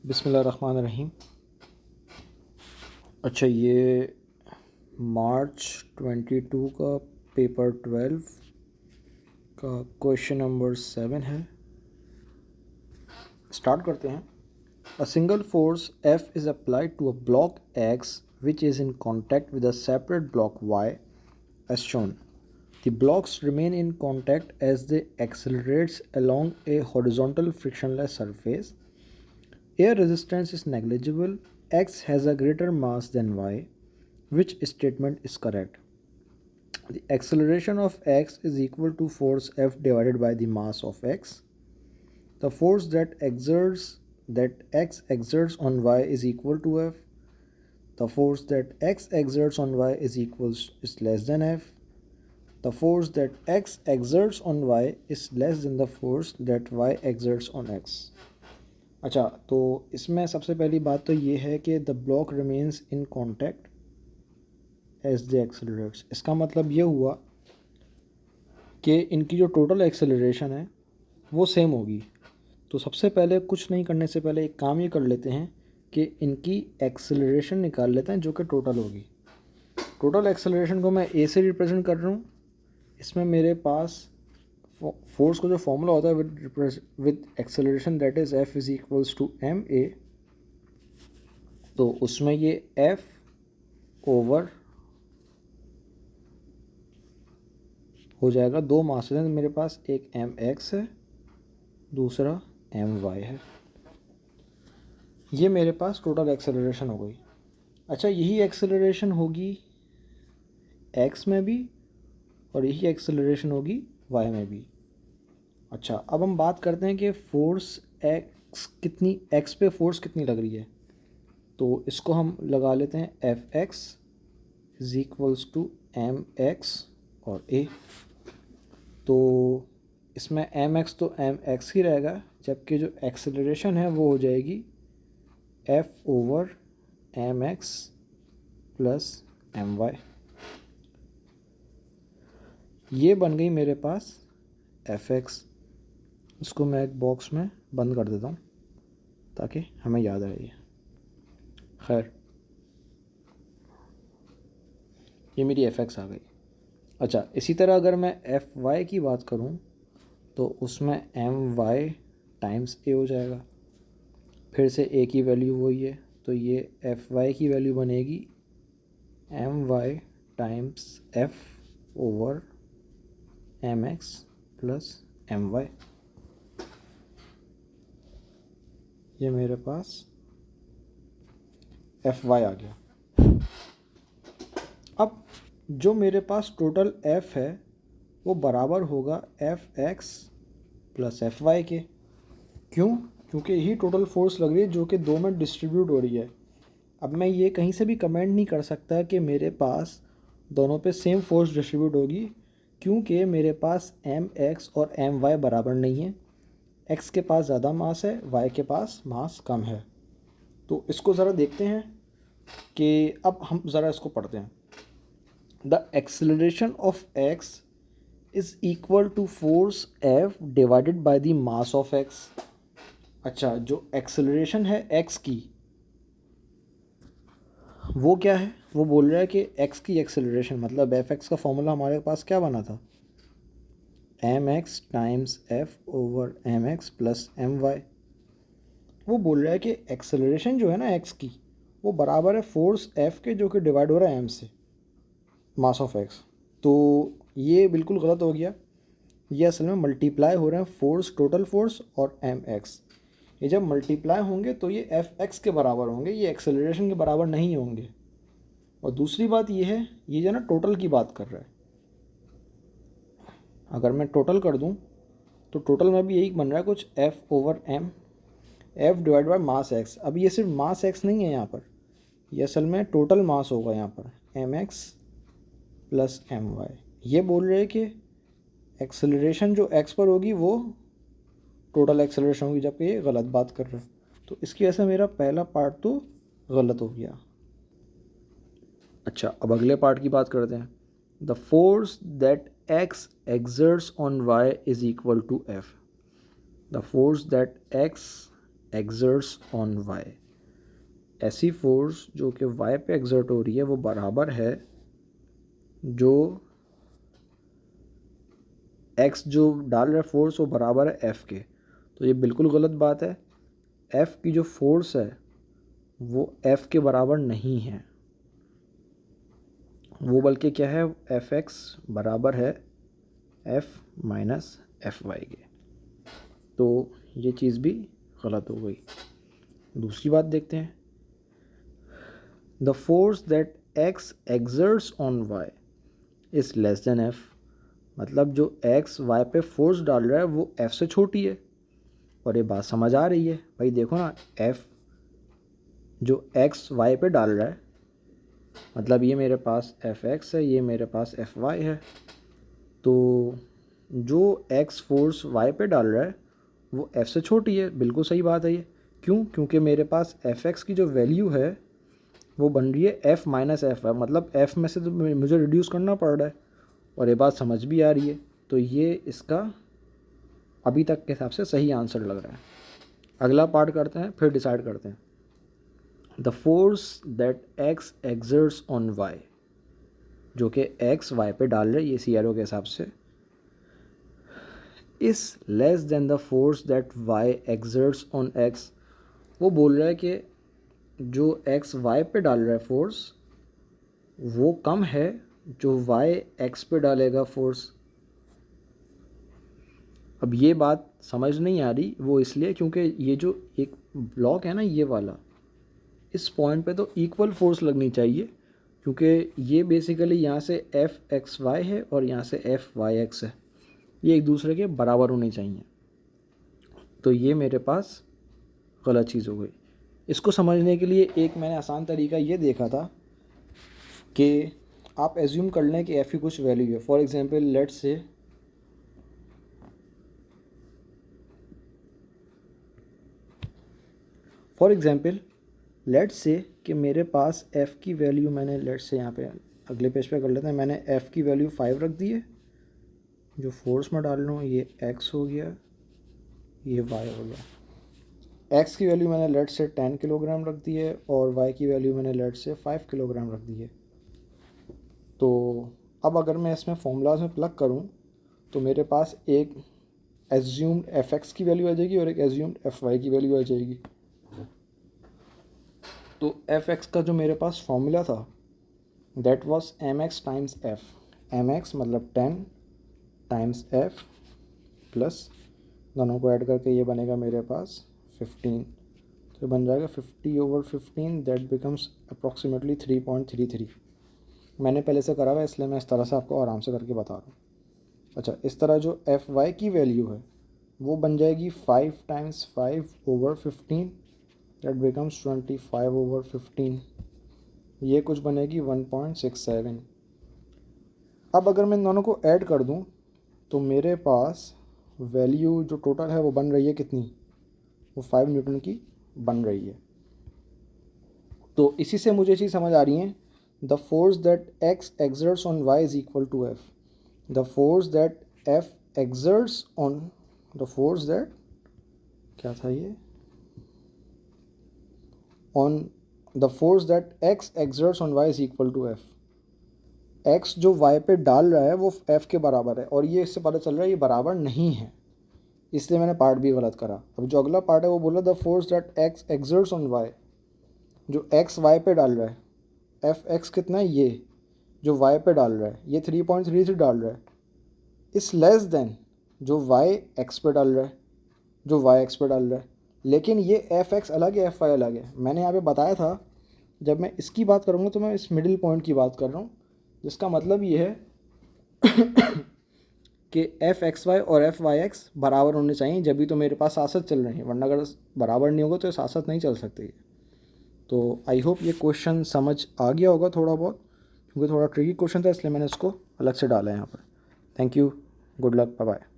बिस्मिल्लाहिर्रहमानिर्रहीम। अच्छा, ये मार्च 22 का पेपर 12 का क्वेश्चन नंबर 7 है। स्टार्ट करते हैं। A single force F is applied to a block X which is in contact with a separate block Y as shown. The blocks remain in contact as they accelerate along a horizontal frictionless surface. Air resistance is negligible. X has a greater mass than Y. Which statement is correct? The acceleration of X is equal to force F divided by the mass of X. The force that X exerts on Y is equal to F. The force that X exerts on Y is less than F. The force that X exerts on Y is less than the force that Y exerts on X. अच्छा, तो इसमें सबसे पहली बात तो ये है कि the block remains in contact as the accelerates. इसका मतलब ये हुआ कि इनकी जो टोटल एक्सेलरेशन है वो सेम होगी। तो सबसे पहले कुछ नहीं करने से पहले एक काम ये कर लेते हैं कि इनकी एक्सेलरेशन निकाल लेते हैं जो कि टोटल होगी। टोटल एक्सेलरेशन को मैं ए से रिप्रेजेंट कर रहा हूँ। इसमें मेरे पास फोर्स का जो फॉर्मूला होता है with acceleration that is F is equals to M A. तो उसमें ये एफ ओवर हो जाएगा, दो मास हैं मेरे पास, एक एम एक्स है, दूसरा एम वाई है। ये मेरे पास टोटल एक्सेलरेशन हो गई। अच्छा, यही एक्सेलरेशन होगी एक्स में भी और यही एक्सेलरेशन होगी वाई में भी। अच्छा, अब हम बात करते हैं कि फोर्स एक्स पे फोर्स कितनी लग रही है। तो इसको हम लगा लेते हैं F X is equals to M X और ए। तो इसमें एम एक्स तो एम एक्स ही रहेगा, जबकि जो एक्सेलरेशन है वो हो जाएगी F over M X plus M Y. ये बन गई मेरे पास एफ एक्स। इसको मैं एक बॉक्स में बंद कर देता हूँ ताकि हमें याद आए। खैर, ये मेरी एफ एक्स आ गई। अच्छा, इसी तरह अगर मैं एफ वाई की बात करूँ तो उसमें एम वाई टाइम्स ए हो जाएगा। फिर से ए की वैल्यू वही है, तो ये एफ वाई की वैल्यू बनेगी M Y times F over M X plus M Y. ये मेरे पास एफ वाई आ गया। अब जो मेरे पास टोटल एफ है वो बराबर होगा F X plus F Y के। क्यों? क्योंकि यही टोटल फोर्स लग रही है जो कि दो में डिस्ट्रीब्यूट हो रही है। अब मैं ये कहीं से भी कमेंट नहीं कर सकता कि मेरे पास दोनों पे सेम फोर्स डिस्ट्रीब्यूट होगी, क्योंकि मेरे पास एम एक्स और एम वाई बराबर नहीं है। एक्स के पास ज़्यादा मास है, वाई के पास मास कम है। तो इसको ज़रा देखते हैं कि अब हम ज़रा इसको पढ़ते हैं। The acceleration of X is equal to force F divided by the mass of X. अच्छा, जो एक्सेलरेशन है एक्स की वो क्या है? वो बोल रहा है कि एक्स की एक्सेलरेशन मतलब एफ एक्स का फॉर्मूला हमारे पास क्या बना था, M X times F over M X plus M Y. वो बोल रहा है कि एक्सेलरेशन जो है ना एक्स की वो बराबर है फोर्स एफ के जो कि डिवाइड हो रहा है एम से, मास ऑफ एक्स। तो ये बिल्कुल गलत हो गया। ये असल में मल्टीप्लाई हो रहे हैं फोर्स, टोटल फोर्स और एम एक्स। ये जब मल्टीप्लाई होंगे तो ये एफ एक्स के बराबर होंगे, ये एक्सेलरेशन के बराबर नहीं होंगे। और दूसरी बात ये है, ये जो ना टोटल की बात कर रहा है। अगर मैं टोटल कर दूं तो टोटल में भी यही बन रहा है कुछ F over M, F divide by mass X. अब ये सिर्फ मास एक्स नहीं है यहाँ पर, ये असल में टोटल मास होगा यहाँ पर, M X plus M Y. ये बोल रहे हैं कि एक्सेलरेशन जो एक्स पर होगी वो टोटल एक्सेलरेशन होगी, जबकि ये गलत बात कर रहा है। तो इसकी वजह से मेरा पहला पार्ट तो गलत हो गया। अच्छा, अब अगले पार्ट की बात करते हैं। The force that X exerts on Y is equal to F. The force that X exerts on y, ऐसी फोर्स जो कि y पे एग्जर्ट हो रही है वो बराबर है जो x जो डाल रहा है फोर्स वो बराबर है f के। तो ये बिल्कुल गलत बात है। f की जो फोर्स है वो f के बराबर नहीं है, वो बल्कि क्या है, fx बराबर है f माइनस fy के। तो ये चीज़ भी गलत हो गई। दूसरी बात देखते हैं, the force that x exerts on y is less than f, मतलब जो x y पे फोर्स डाल रहा है वो f से छोटी है। और ये बात समझ आ रही है भाई, देखो ना, f जो x y पे डाल रहा है, मतलब ये मेरे पास fx है, ये मेरे पास fy है। तो जो x फोर्स y पे डाल रहा है वो f से छोटी है, बिल्कुल सही बात है ये। क्यों? क्योंकि मेरे पास fx की जो वैल्यू है वो बन रही है f माइनस एफ है, मतलब f में से तो मुझे रिड्यूस करना पड़ रहा है, और ये बात समझ भी आ रही है। तो ये इसका अभी तक के हिसाब से सही आंसर लग रहा है। अगला पार्ट करते हैं, फिर डिसाइड करते हैं। The force that x exerts on y, जो कि x y पे डाल रहे, ये सी एरो के हिसाब से, is less than the force that y exerts on x। वो बोल रहा है कि जो x y पे डाल रहा है फोर्स वो कम है जो y x पे डालेगा फोर्स। अब ये बात समझ नहीं आ रही, वो इसलिए क्योंकि ये जो एक ब्लॉक है ना ये वाला, इस पॉइंट पे तो इक्वल फोर्स लगनी चाहिए, क्योंकि ये बेसिकली यहाँ से एफ एक्स वाई है और यहाँ से एफ वाई एक्स है, ये एक दूसरे के बराबर होने चाहिए। तो ये मेरे पास गलत चीज़ हो गई। इसको समझने के लिए एक मैंने आसान तरीका ये देखा था कि आप एज्यूम कर लें कि एफ की कुछ वैल्यू है। फॉर एग्जांपल लेट्स से कि मेरे पास f की वैल्यू, मैंने लेट्स से यहाँ पे अगले पेज पे कर लेते हैं, मैंने f की वैल्यू 5 रख दी है, जो फोर्स में डाल रहा हूँ ये x हो गया, ये y हो गया। x की वैल्यू मैंने लेट्स से 10 किलोग्राम रख दी है और y की वैल्यू मैंने लेट्स से 5 किलोग्राम रख दी है। तो अब अगर मैं इसमें फॉर्मूलाज में प्लग करूँ तो मेरे पास एक एज्यूम्ड fx की वैल्यू आ जाएगी और एक एज्यूम्ड fy की वैल्यू आ जाएगी। तो fx का जो मेरे पास फॉर्मूला था that was mx times f, mx मतलब 10 टाइम्स f प्लस दोनों को ऐड करके ये बनेगा मेरे पास 15, तो बन जाएगा 50/15, दैट बिकम्स अप्रॉक्सीमेटली 3.33। मैंने पहले से करा हुआ है इसलिए मैं इस तरह से आपको आराम से करके बता रहा हूँ। अच्छा, इस तरह जो fy की वैल्यू है वो बन जाएगी 5 टाइम्स 5/15, दैट बिकम्स 25/15, ये कुछ बनेगी 1.67। अब अगर मैं इन दोनों को ऐड कर दूं तो मेरे पास वैल्यू जो टोटल है वो बन रही है कितनी, वो 5 न्यूटन की बन रही है। तो इसी से मुझे चीज़ समझ आ रही है, the force that x exerts on y is equal to f, the force that f exerts on, the force that क्या था ये, on the force that x exerts on y is equal to f। x जो y पे डाल रहा है वो f के बराबर है, और ये इससे पता चल रहा है ये बराबर नहीं है, इसलिए मैंने पार्ट भी गलत करा। अब जो अगला पार्ट है वो बोला the force that x exerts on y, जो x y पे डाल रहा है, एफ एक्स कितना है, ये जो y पे डाल रहा है ये 3.33 डाल रहा है, इस लेस देन जो y x पे डाल रहा है, जो y x पे डाल रहा है। लेकिन ये एफ एक्स अलग है, एफ वाई अलग है। मैंने यहाँ पे बताया था जब मैं इसकी बात करूँगा तो मैं इस मिडिल पॉइंट की बात कर रहा हूँ, जिसका मतलब ये है कि एफ एक्स वाई और एफ वाई एक्स बराबर होने चाहिए, जब भी तो मेरे पास साथ साथ चल रहे हैं, वरना अगर बराबर नहीं होगा तो साथ साथ नहीं चल सकते। तो आई होप ये क्वेश्चन समझ आ गया होगा थोड़ा बहुत, क्योंकि थोड़ा ट्रिकी क्वेश्चन था इसलिए मैंने इसको अलग से डाला है यहाँ पर। Thank you, good luck, bye bye.